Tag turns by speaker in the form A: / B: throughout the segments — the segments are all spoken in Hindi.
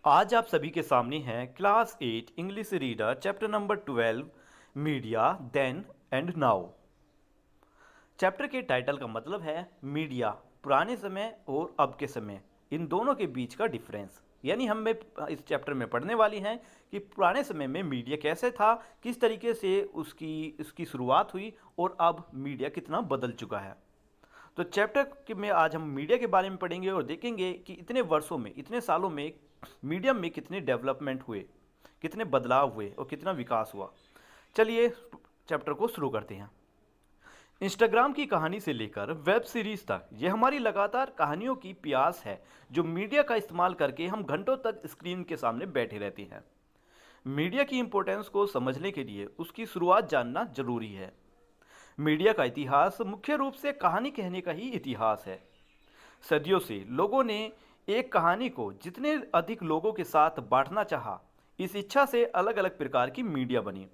A: आज आप सभी के सामने है class 8 English reader chapter number 12 media then and now. Chapter के टाइटल का मतलब है मीडिया, पुराने समय और अब के समय, इन दोनों के बीच का डिफरेंस। यानी हम में इस चैप्टर में पढ़ने वाली हैं कि पुराने समय में मीडिया कैसे था, किस तरीके से उसकी शुरुआत हुई और अब मीडिया कितना बदल चुका है। तो चैप्टर के में आज हम मीडिया के बारे में पढ़ेंगे और देखेंगे कि इतने वर्षों में, इतने सालों में मीडिया में कितने डेवलपमेंट हुए, कितने बदलाव हुए और कितना विकास हुआ। चलिए चैप्टर को शुरू करते हैं। इंस्टाग्राम की कहानी से लेकर वेब सीरीज तक यह हमारी लगातार कहानियों की प्यास है, जो मीडिया का इस्तेमाल करके हम घंटों तक स्क्रीन के सामने बैठे रहते हैं। मीडिया की इंपॉर्टेंस को समझने के लिए उसकी शुरुआत जानना जरूरी है। मीडिया का इतिहास मुख्य रूप से कहानी कहने का ही इतिहास है। सदियों से लोगों ने एक कहानी को जितने अधिक लोगों के साथ बांटना चाहा, इस इच्छा से अलग अलग प्रकार की मीडिया बनी।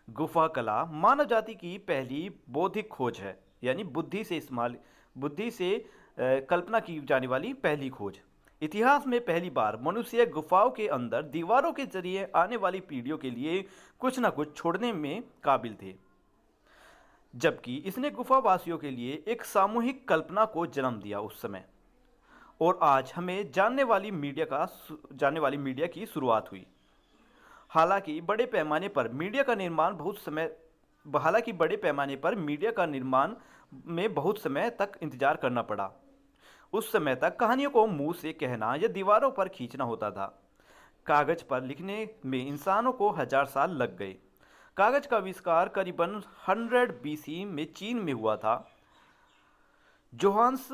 A: गुफा कला मानव जाति की पहली बौद्धिक खोज है, यानी बुद्धि से कल्पना की जाने वाली पहली खोज। इतिहास में पहली बार मनुष्य गुफाओं के अंदर दीवारों के जरिए आने वाली पीढ़ियों के लिए कुछ न कुछ छोड़ने में काबिल थे, जबकि इसने गुफावासियों के लिए एक सामूहिक कल्पना को जन्म दिया उस समय। और आज हमें जानने वाली मीडिया की शुरुआत हुई। हालांकि बड़े पैमाने पर मीडिया का निर्माण में बहुत समय तक इंतजार करना पड़ा। उस समय तक कहानियों को मुंह से कहना या दीवारों पर खींचना होता था। कागज पर लिखने में इंसानों को 1000 साल लग गए। कागज का आविष्कार करीबन 100 बीसी में चीन में हुआ था। जोन्स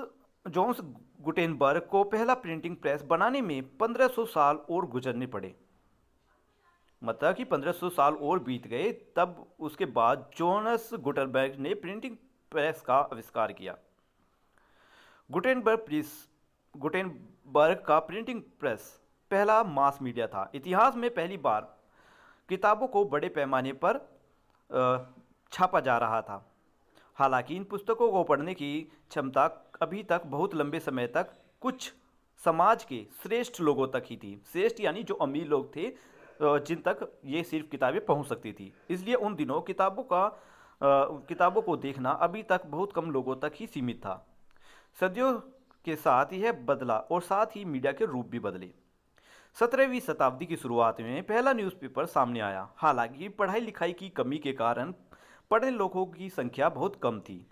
A: गुटेनबर्ग को पहला प्रिंटिंग प्रेस बनाने में 1500 साल और गुजरने पड़े। मतलब कि 1500 साल और बीत गए, तब उसके बाद जोनस गुटेनबर्ग ने प्रिंटिंग प्रेस का आविष्कार किया। गुटेनबर्ग का प्रिंटिंग प्रेस पहला मास मीडिया था। इतिहास में पहली बार किताबों को बड़े पैमाने पर छापा जा रहा था। हालांकि इन पुस्तकों को पढ़ने की क्षमता अभी तक बहुत लंबे समय तक कुछ समाज के श्रेष्ठ लोगों तक ही थी। श्रेष्ठ यानी जो अमीर लोग थे, जिन तक ये सिर्फ किताबें पहुंच सकती थी। इसलिए उन दिनों किताबों को देखना अभी तक बहुत कम लोगों तक ही सीमित था। सदियों के साथ यह बदला और साथ ही मीडिया के रूप भी बदले। 17वीं शताब्दी की शुरुआत में पहला न्यूज़पेपर सामने आया। हालांकि पढ़ाई लिखाई की कमी के कारण पढ़ने लोगों की संख्या बहुत कम थी।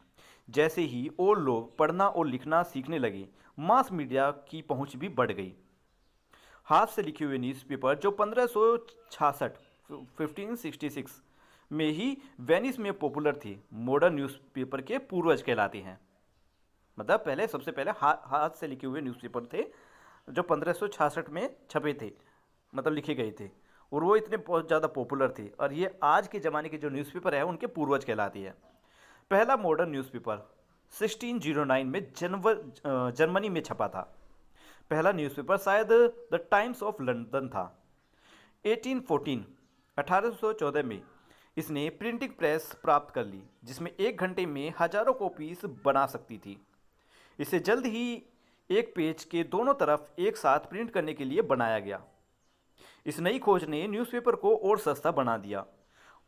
A: जैसे ही और लोग पढ़ना और लिखना सीखने लगे, मास मीडिया की पहुंच भी बढ़ गई। हाथ से लिखे हुए न्यूज़पेपर जो 1566 में ही वेनिस में पॉपुलर थे, मॉडर्न न्यूज़पेपर के पूर्वज कहलाते हैं। मतलब पहले सबसे पहले हाथ से लिखे हुए न्यूज़पेपर थे जो 1566 में छपे थे, मतलब लिखे गए थे, और वो इतने बहुत ज़्यादा पॉपुलर थे। और ये आज के ज़माने के जो न्यूज़पेपर है उनके पूर्वज कहलाती है। पहला मॉडर्न न्यूज़पेपर 1609 में जर्मनी में छपा था। पहला न्यूज़पेपर शायद द टाइम्स ऑफ लंदन था। 1814 में इसने प्रिंटिंग प्रेस प्राप्त कर ली, जिसमें 1 घंटे में हजारों कॉपीज बना सकती थी। इसे जल्द ही एक पेज के दोनों तरफ एक साथ प्रिंट करने के लिए बनाया गया। इस नई खोज ने न्यूज़पेपर को और सस्ता बना दिया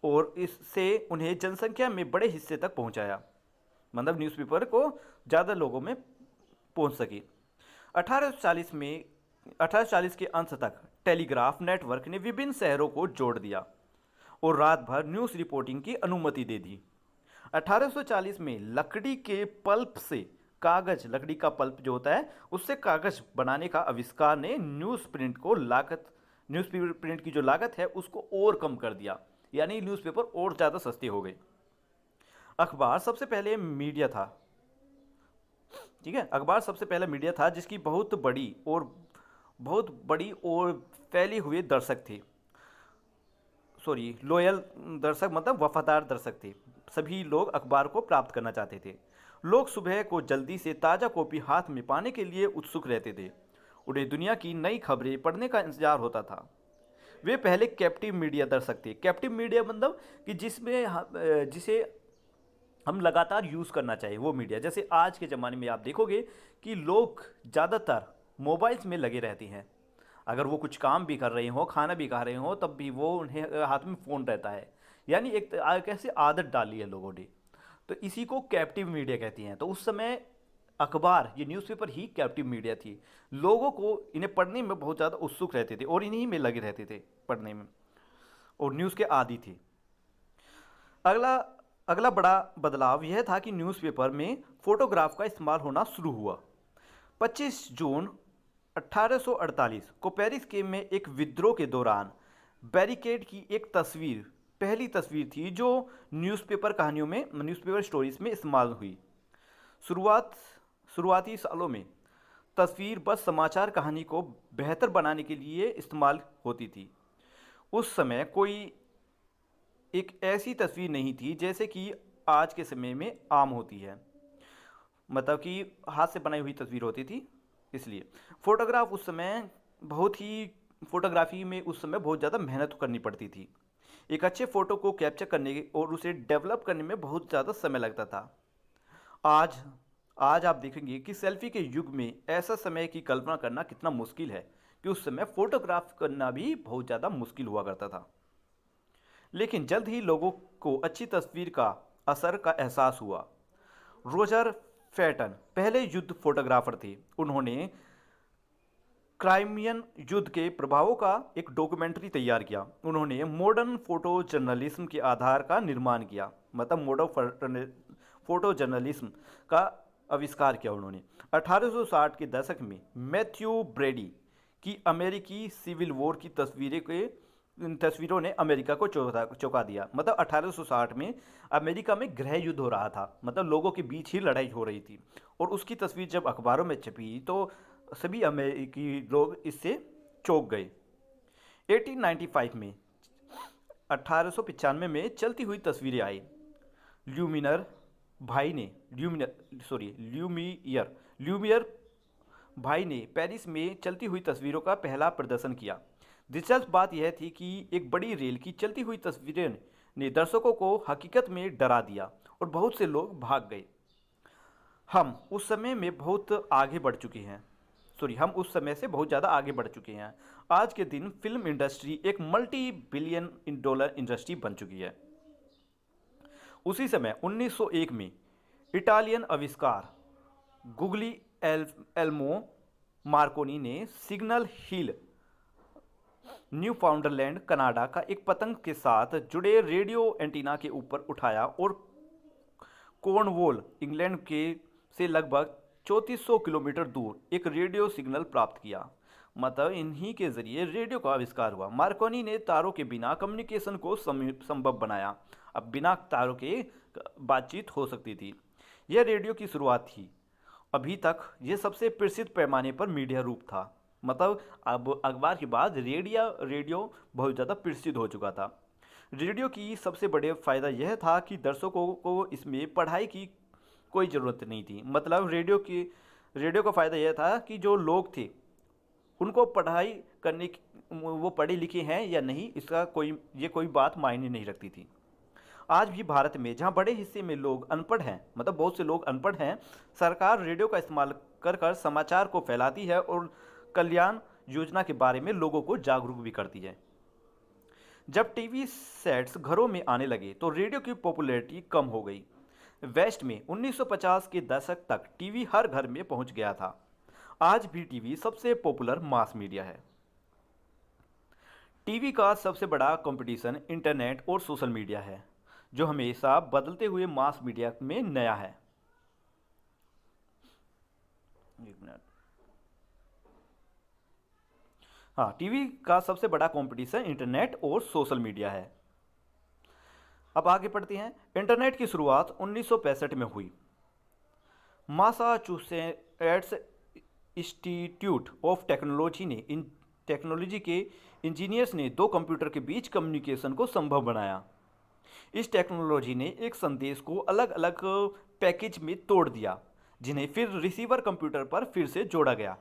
A: और इससे उन्हें जनसंख्या में बड़े हिस्से तक पहुंचाया। मतलब न्यूज़पेपर को ज़्यादा लोगों में पहुंच सके। 1840 के अंत तक टेलीग्राफ नेटवर्क ने विभिन्न शहरों को जोड़ दिया और रात भर न्यूज़ रिपोर्टिंग की अनुमति दे दी। 1840 में लकड़ी का पल्प जो होता है, उससे कागज बनाने का आविष्कार ने न्यूज़ प्रिंट की जो लागत है उसको और कम कर दिया, यानी न्यूज़पेपर और ज़्यादा सस्ते हो गए। अखबार सबसे पहले मीडिया था। ठीक है, अखबार सबसे पहला मीडिया था जिसकी बहुत बड़ी और फैली हुए दर्शक थे। लोयल दर्शक मतलब वफादार दर्शक थे। सभी लोग अखबार को प्राप्त करना चाहते थे। लोग सुबह को जल्दी से ताज़ा कॉपी हाथ में पाने के लिए उत्सुक रहते थे। उन्हें दुनिया की नई खबरें पढ़ने का इंतजार होता था। वे पहले कैप्टिव मीडिया दर्शक थे। कैप्टिव मीडिया मतलब कि जिसे हम लगातार यूज़ करना चाहिए, वो मीडिया। जैसे आज के ज़माने में आप देखोगे कि लोग ज़्यादातर मोबाइल्स में लगे रहते हैं। अगर वो कुछ काम भी कर रहे हो, खाना भी खा रहे हो, तब भी वो उन्हें हाथ में फ़ोन रहता है। यानी एक कैसे आदत डाली है लोगों ने। तो इसी को कैप्टिव मीडिया कहती हैं। तो उस समय अखबार, ये न्यूज़पेपर ही कैप्टिव मीडिया थी। लोगों को इन्हें पढ़ने में बहुत ज़्यादा उत्सुक रहते थे और इन्हीं में लगे रहते थे पढ़ने में, और न्यूज़ के आदी थे। अगला अगला बड़ा बदलाव यह था कि न्यूज़पेपर में फोटोग्राफ का इस्तेमाल होना शुरू हुआ। 25 जून 1848 को पेरिस के में एक विद्रोह के दौरान बैरिकेड की एक तस्वीर पहली तस्वीर थी जो न्यूज़पेपर स्टोरीज में इस्तेमाल हुई। शुरुआत शुरुआती सालों में तस्वीर बस समाचार कहानी को बेहतर बनाने के लिए इस्तेमाल होती थी। उस समय कोई एक ऐसी तस्वीर नहीं थी जैसे कि आज के समय में आम होती है, मतलब कि हाथ से बनाई हुई तस्वीर होती थी। इसलिए फोटोग्राफ उस समय बहुत ही फोटोग्राफी में उस समय बहुत ज़्यादा मेहनत करनी पड़ती थी। एक अच्छे फ़ोटो को कैप्चर करने और उसे डेवलप करने में बहुत ज़्यादा समय लगता था। आज आज आप देखेंगे कि सेल्फी के युग में ऐसा समय की कल्पना करना कितना मुश्किल है कि उस समय फ़ोटोग्राफ करना भी बहुत ज़्यादा मुश्किल हुआ करता था। लेकिन जल्द ही लोगों को अच्छी तस्वीर का असर का एहसास हुआ। रोजर फैटन पहले युद्ध फोटोग्राफर थे। उन्होंने क्राइमियन युद्ध के प्रभावों का एक डॉक्यूमेंट्री तैयार किया। उन्होंने मॉडर्न फोटो जर्नलिज्म के आधार का निर्माण किया, मतलब मॉडर्न फोटो जर्नलिज्म का आविष्कार किया उन्होंने। 1860 के दशक में मैथ्यू ब्रेडी की अमेरिकी सिविल वॉर की इन तस्वीरों ने अमेरिका को चौंका दिया। मतलब 1860 में अमेरिका में गृह युद्ध हो रहा था, मतलब लोगों के बीच ही लड़ाई हो रही थी, और उसकी तस्वीर जब अखबारों में छपी तो सभी अमेरिकी लोग इससे चौंक गए। 1895 में 1895 में चलती हुई तस्वीरें आई। ल्यूमियर भाई ने ल्यूमियर भाई ने पेरिस में चलती हुई तस्वीरों का पहला प्रदर्शन किया। दिलचस्प बात यह थी कि एक बड़ी रेल की चलती हुई तस्वीरें ने दर्शकों को हकीकत में डरा दिया और बहुत से लोग भाग गए। हम उस समय में बहुत आगे बढ़ चुके हैं हम उस समय से बहुत ज़्यादा आगे बढ़ चुके हैं। आज के दिन फिल्म इंडस्ट्री एक मल्टी बिलियन डॉलर इंडस्ट्री बन चुकी है। उसी समय 1901 में इटालियन आविष्कार गुगली एल्मो मार्कोनी ने सिग्नल हिल न्यूफाउंडलैंड कनाडा का एक पतंग के साथ जुड़े रेडियो एंटीना के ऊपर उठाया और कॉर्नवॉल इंग्लैंड के से लगभग 3400 किलोमीटर दूर एक रेडियो सिग्नल प्राप्त किया। मतलब इन्हीं के जरिए रेडियो का आविष्कार हुआ। मार्कोनी ने तारों के बिना कम्युनिकेशन को संभव बनाया। अब बिना तारों के बातचीत हो सकती थी। यह रेडियो की शुरुआत थी। अभी तक यह सबसे प्रसिद्ध पैमाने पर मीडिया रूप था। मतलब अब अखबार के बाद रेडियो बहुत ज़्यादा प्रसिद्ध हो चुका था। रेडियो की सबसे बड़े फ़ायदा यह था कि दर्शकों को इसमें पढ़ाई की कोई ज़रूरत नहीं थी। मतलब रेडियो का फ़ायदा यह था कि जो लोग थे उनको पढ़ाई करने की, वो पढ़े लिखे हैं या नहीं, इसका कोई बात मायने नहीं रखती थी। आज भी भारत में जहां बड़े हिस्से में लोग अनपढ़ हैं, मतलब बहुत से लोग अनपढ़ हैं, सरकार रेडियो का इस्तेमाल कर समाचार को फैलाती है और कल्याण योजना के बारे में लोगों को जागरूक भी करती है। जब टीवी सेट्स घरों में आने लगे तो रेडियो की पॉपुलैरिटी कम हो गई। वेस्ट में 1950 के दशक तक टीवी हर घर में पहुंच गया था। आज भी टीवी सबसे पॉपुलर मास मीडिया है। टीवी का सबसे बड़ा कंपटीशन इंटरनेट और सोशल मीडिया है, जो हमेशा बदलते हुए मास मीडिया में नया है। एक मिनट। हाँ, टीवी का सबसे बड़ा कंपटीशन इंटरनेट और सोशल मीडिया है। अब आगे पढ़ते हैं। इंटरनेट की शुरुआत 1965 में हुई। मासाचुसेट्स इंस्टीट्यूट ऑफ टेक्नोलॉजी के इंजीनियर्स ने दो कंप्यूटर के बीच कम्युनिकेशन को संभव बनाया। इस टेक्नोलॉजी ने एक संदेश को अलग अलग पैकेज में तोड़ दिया, जिन्हें फिर रिसीवर कंप्यूटर पर फिर से जोड़ा गया।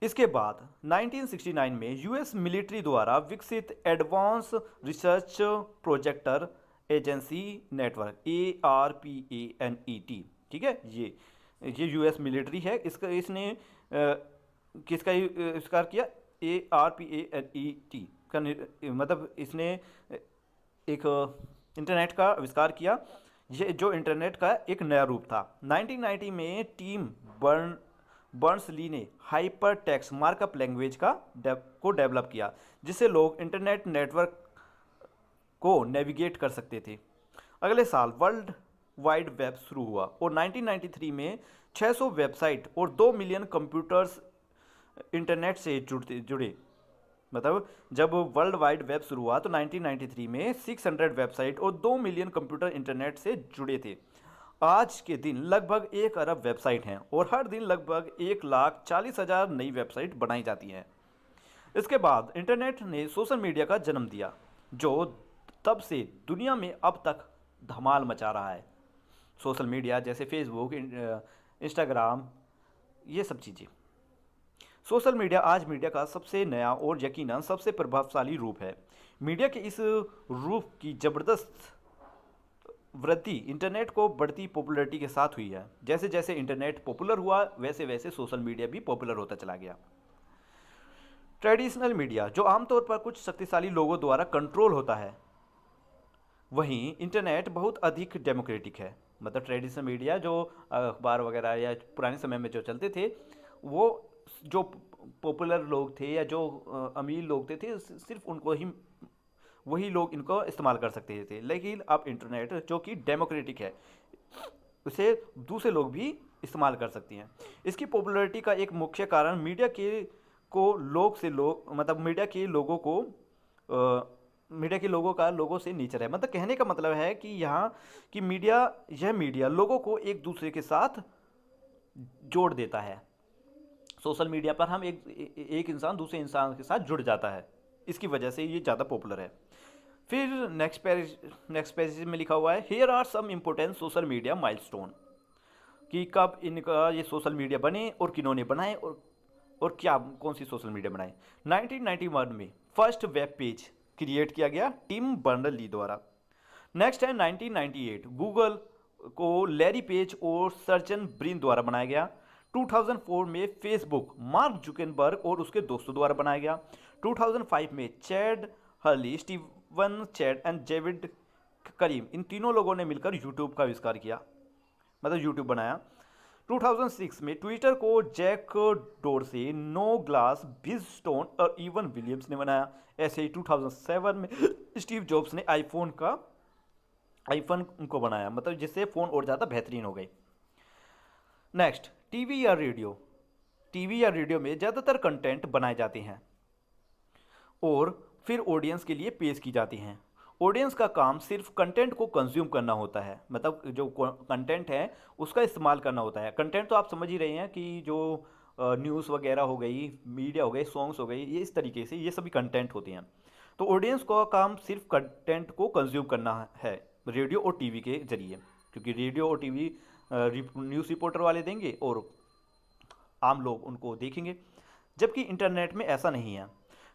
A: इसके बाद 1969 में यूएस मिलिट्री द्वारा विकसित advance research projector agency network ARPANET, ठीक है, ये यूएस मिलिट्री है, इसने किसका आविष्कार किया? ARPANET का मतलब इसने एक इंटरनेट का आविष्कार किया। ये जो इंटरनेट का एक नया रूप था। 1990 में टीम बर्न्स ली ने हाइपर टेक्स्ट मार्कअप लैंग्वेज को डेवलप किया, जिससे लोग इंटरनेट नेटवर्क को नेविगेट कर सकते थे। अगले साल वर्ल्ड वाइड वेब शुरू हुआ और 1993 में 600 वेबसाइट और 2 मिलियन कंप्यूटर्स इंटरनेट से जुड़े। मतलब जब वर्ल्ड वाइड वेब शुरू हुआ तो 1993 में 600 वेबसाइट और 2 मिलियन कंप्यूटर इंटरनेट से जुड़े थे। आज के दिन लगभग 1 अरब वेबसाइट हैं और हर दिन लगभग 1,40,000 नई वेबसाइट बनाई जाती हैं। इसके बाद इंटरनेट ने सोशल मीडिया का जन्म दिया, जो तब से दुनिया में अब तक धमाल मचा रहा है। सोशल मीडिया जैसे फेसबुक, इंस्टाग्राम, ये सब चीज़ें। सोशल मीडिया आज मीडिया का सबसे नया और यकीनन सबसे प्रभावशाली रूप है। मीडिया के इस रूप की ज़बरदस्त वृद्धि इंटरनेट को बढ़ती पॉपुलैरिटी के साथ हुई है। जैसे जैसे इंटरनेट पॉपुलर हुआ वैसे वैसे सोशल मीडिया भी पॉपुलर होता चला गया। ट्रेडिशनल मीडिया जो आमतौर पर कुछ शक्तिशाली लोगों द्वारा कंट्रोल होता है, वहीं इंटरनेट बहुत अधिक डेमोक्रेटिक है। मतलब ट्रेडिशनल मीडिया जो अखबार वगैरह या पुराने समय में जो चलते थे, वो जो पॉपुलर लोग थे या जो अमीर लोग थे सिर्फ उनको ही वही लोग इनको इस्तेमाल कर सकते थे। लेकिन अब इंटरनेट जो कि डेमोक्रेटिक है, उसे दूसरे लोग भी इस्तेमाल कर सकती हैं। इसकी पॉपुलैरिटी का एक मुख्य कारण मीडिया के को लोग से लोग मतलब मीडिया के लोगों का लोगों से नेचर है। मतलब कहने का मतलब है कि यहाँ कि यह मीडिया लोगों को एक दूसरे के साथ जोड़ देता है। सोशल मीडिया पर हम एक इंसान दूसरे इंसान के साथ जुड़ जाता है, इसकी वजह से ये ज़्यादा पॉपुलर है। फिर नेक्स्ट पेज में लिखा हुआ है, here are some important social media milestone, कि कब इनका ये सोशल मीडिया बने और किन्होंने बनाए और क्या कौन सी सोशल मीडिया बनाए। 1991 में फर्स्ट वेब पेज क्रिएट किया गया टिम बर्नर्स-ली द्वारा। नेक्स्ट है 1998 गूगल को लैरी पेज और सर्जन ब्रिन द्वारा बनाया गया। 2004 में फेसबुक मार्क जुकरबर्ग और उसके दोस्तों द्वारा बनाया गया। 2005 में Chad Hurley, Steven Chad and David Karim, इन तीनों लोगों ने मिलकर यूट्यूब का आविष्कार किया, मतलब यूट्यूब बनाया। 2006 में ट्विटर को जैक डोरसे, नो ग्लास, बिज स्टोन और इवन विलियम्स ने बनाया। ऐसे ही 2007 में स्टीव जॉब्स ने आईफोन को बनाया, मतलब जिससे फ़ोन और ज़्यादा बेहतरीन हो गई। नेक्स्ट, टीवी या रेडियो में ज़्यादातर कंटेंट बनाए जाते हैं और फिर ऑडियंस के लिए पेश की जाती हैं। ऑडियंस का काम सिर्फ कंटेंट को कंज्यूम करना होता है, मतलब जो कंटेंट है उसका इस्तेमाल करना होता है। कंटेंट तो आप समझ ही रहे हैं कि जो न्यूज़ वगैरह हो गई, मीडिया हो गई, सॉन्ग्स हो गई, ये इस तरीके से ये सभी कंटेंट होते हैं। तो ऑडियंस का काम सिर्फ कंटेंट को कंज्यूम करना है रेडियो और टीवी के जरिए, क्योंकि रेडियो और टीवी न्यूज़ रिपोर्टर वाले देंगे और आम लोग उनको देखेंगे। जबकि इंटरनेट में ऐसा नहीं है।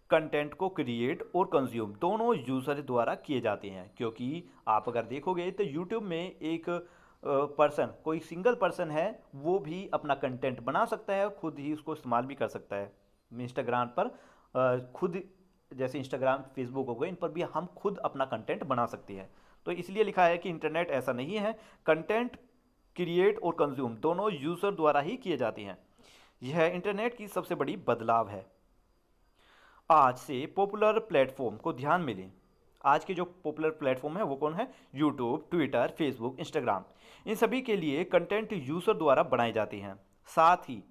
A: कंटेंट को क्रिएट और कंज्यूम दोनों यूज़र द्वारा किए जाते हैं, क्योंकि आप अगर देखोगे तो यूट्यूब में एक कोई सिंगल पर्सन है, वो भी अपना कंटेंट बना सकता है, खुद ही उसको इस्तेमाल भी कर सकता है। इंस्टाग्राम पर खुद, जैसे इंस्टाग्राम, फेसबुक हो गए, इन पर भी हम खुद अपना कंटेंट बना सकते हैं। तो इसलिए लिखा है कि इंटरनेट ऐसा नहीं है, कंटेंट क्रिएट और कंज्यूम दोनों यूज़र द्वारा ही किए जाते हैं। यह इंटरनेट की सबसे बड़ी बदलाव है। आज से पॉपुलर प्लेटफॉर्म को ध्यान में लें। आज के जो पॉपुलर प्लेटफॉर्म है वो कौन है? YouTube, Twitter, Facebook, Instagram. इन सभी के लिए कंटेंट यूज़र द्वारा बनाए जाते हैं। साथ ही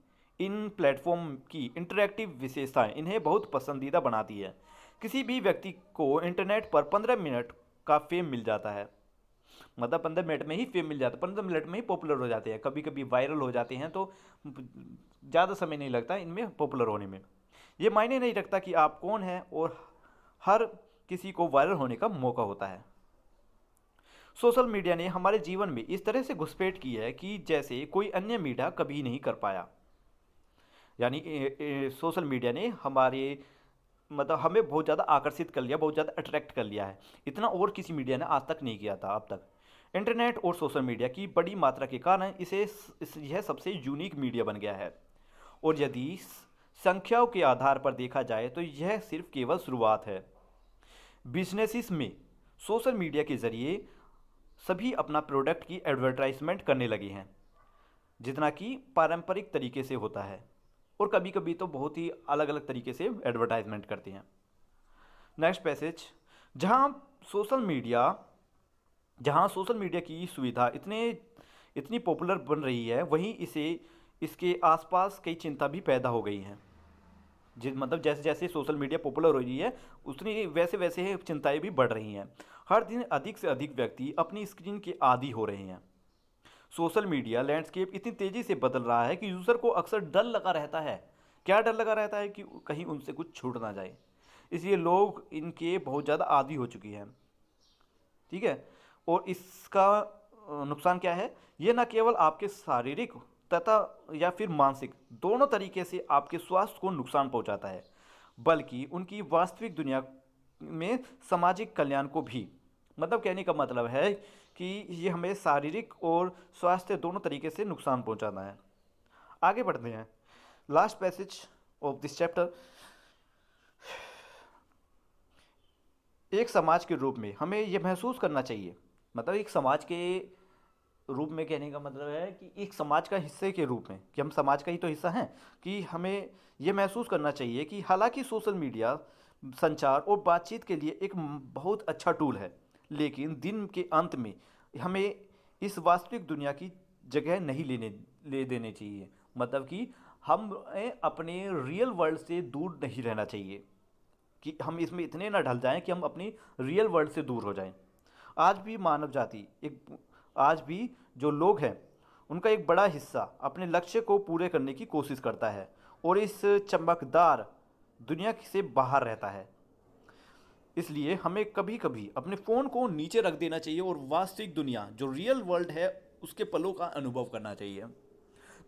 A: इन प्लेटफॉर्म की इंटरैक्टिव विशेषताएं इन्हें बहुत पसंदीदा बनाती है। किसी भी व्यक्ति को इंटरनेट पर 15 मिनट का फेम मिल जाता है, मतलब 15 मिनट में ही फेम मिल जाता है, 15 मिनट में ही पॉपुलर हो जाते हैं। कभी कभी वायरल हो जाते हैं तो ज़्यादा समय नहीं लगता इनमें पॉपुलर होने में। ये मायने नहीं रखता कि आप कौन हैं, और हर किसी को वायरल होने का मौका होता है। सोशल मीडिया ने हमारे जीवन में इस तरह से घुसपैठ की है कि जैसे कोई अन्य मीडिया कभी नहीं कर पाया। यानी सोशल मीडिया ने हमें बहुत ज़्यादा आकर्षित कर लिया, बहुत ज़्यादा अट्रैक्ट कर लिया है। इतना और किसी मीडिया ने आज तक नहीं किया था अब तक। इंटरनेट और सोशल मीडिया की बड़ी मात्रा के कारण यह सबसे यूनिक मीडिया बन गया है। और यदि संख्याओं के आधार पर देखा जाए तो यह सिर्फ केवल शुरुआत है। बिजनेसिस में सोशल मीडिया के जरिए सभी अपना प्रोडक्ट की एडवर्टाइजमेंट करने लगे हैं, जितना कि पारंपरिक तरीके से होता है, और कभी कभी तो बहुत ही अलग अलग तरीके से एडवर्टाइजमेंट करते हैं। नेक्स्ट पैसेज, जहां सोशल मीडिया जहां सोशल मीडिया की सुविधा इतनी पॉपुलर बन रही है, वहीं इसके आसपास कई चिंता भी पैदा हो गई हैं। मतलब जैसे जैसे सोशल मीडिया पॉपुलर हो रही है, उतनी वैसे वैसे चिंताएं भी बढ़ रही हैं। हर दिन अधिक से अधिक व्यक्ति अपनी स्क्रीन के आदी हो रहे हैं। सोशल मीडिया लैंडस्केप इतनी तेज़ी से बदल रहा है कि यूज़र को अक्सर डर लगा रहता है। क्या डर लगा रहता है? कि कहीं उनसे कुछ छूट ना जाए, इसलिए लोग इनके बहुत ज़्यादा आदी हो चुकी हैं। ठीक है, और इसका नुकसान क्या है? ये न केवल आपके शारीरिक तथा या फिर मानसिक दोनों तरीके से आपके स्वास्थ्य को नुकसान पहुंचाता है, बल्कि उनकी वास्तविक दुनिया में सामाजिक कल्याण को भी। मतलब कहने का मतलब है कि ये हमें शारीरिक और स्वास्थ्य दोनों तरीके से नुकसान पहुंचाना है। आगे बढ़ते हैं। Last passage of this chapter, एक समाज के रूप में हमें यह महसूस करना चाहिए, मतलब एक समाज के रूप में कहने का मतलब है कि एक समाज का हिस्से के रूप में, कि हम समाज का ही तो हिस्सा हैं, कि हमें यह महसूस करना चाहिए कि हालांकि सोशल मीडिया संचार और बातचीत के लिए एक बहुत अच्छा टूल है, लेकिन दिन के अंत में हमें इस वास्तविक दुनिया की जगह नहीं ले देनी चाहिए। मतलब कि हमें अपने रियल वर्ल्ड से दूर नहीं रहना चाहिए, कि हम इसमें इतने ना ढल जाएं कि हम अपनी रियल वर्ल्ड से दूर हो जाएं। आज भी मानव जाति आज भी जो लोग हैं, उनका एक बड़ा हिस्सा अपने लक्ष्य को पूरे करने की कोशिश करता है और इस चमकदार दुनिया से बाहर रहता है। इसलिए हमें कभी कभी अपने फ़ोन को नीचे रख देना चाहिए और वास्तविक दुनिया जो रियल वर्ल्ड है उसके पलों का अनुभव करना चाहिए।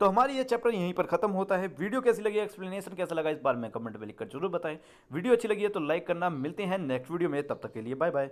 A: तो हमारी ये चैप्टर यहीं पर खत्म होता है। वीडियो कैसी लगी, एक्सप्लेनेशन कैसा लगा, इस बारे में कमेंट में लिखकर जरूर बताएं। वीडियो अच्छी लगी है तो लाइक करना। मिलते हैं नेक्स्ट वीडियो में, तब तक के लिए बाय बाय।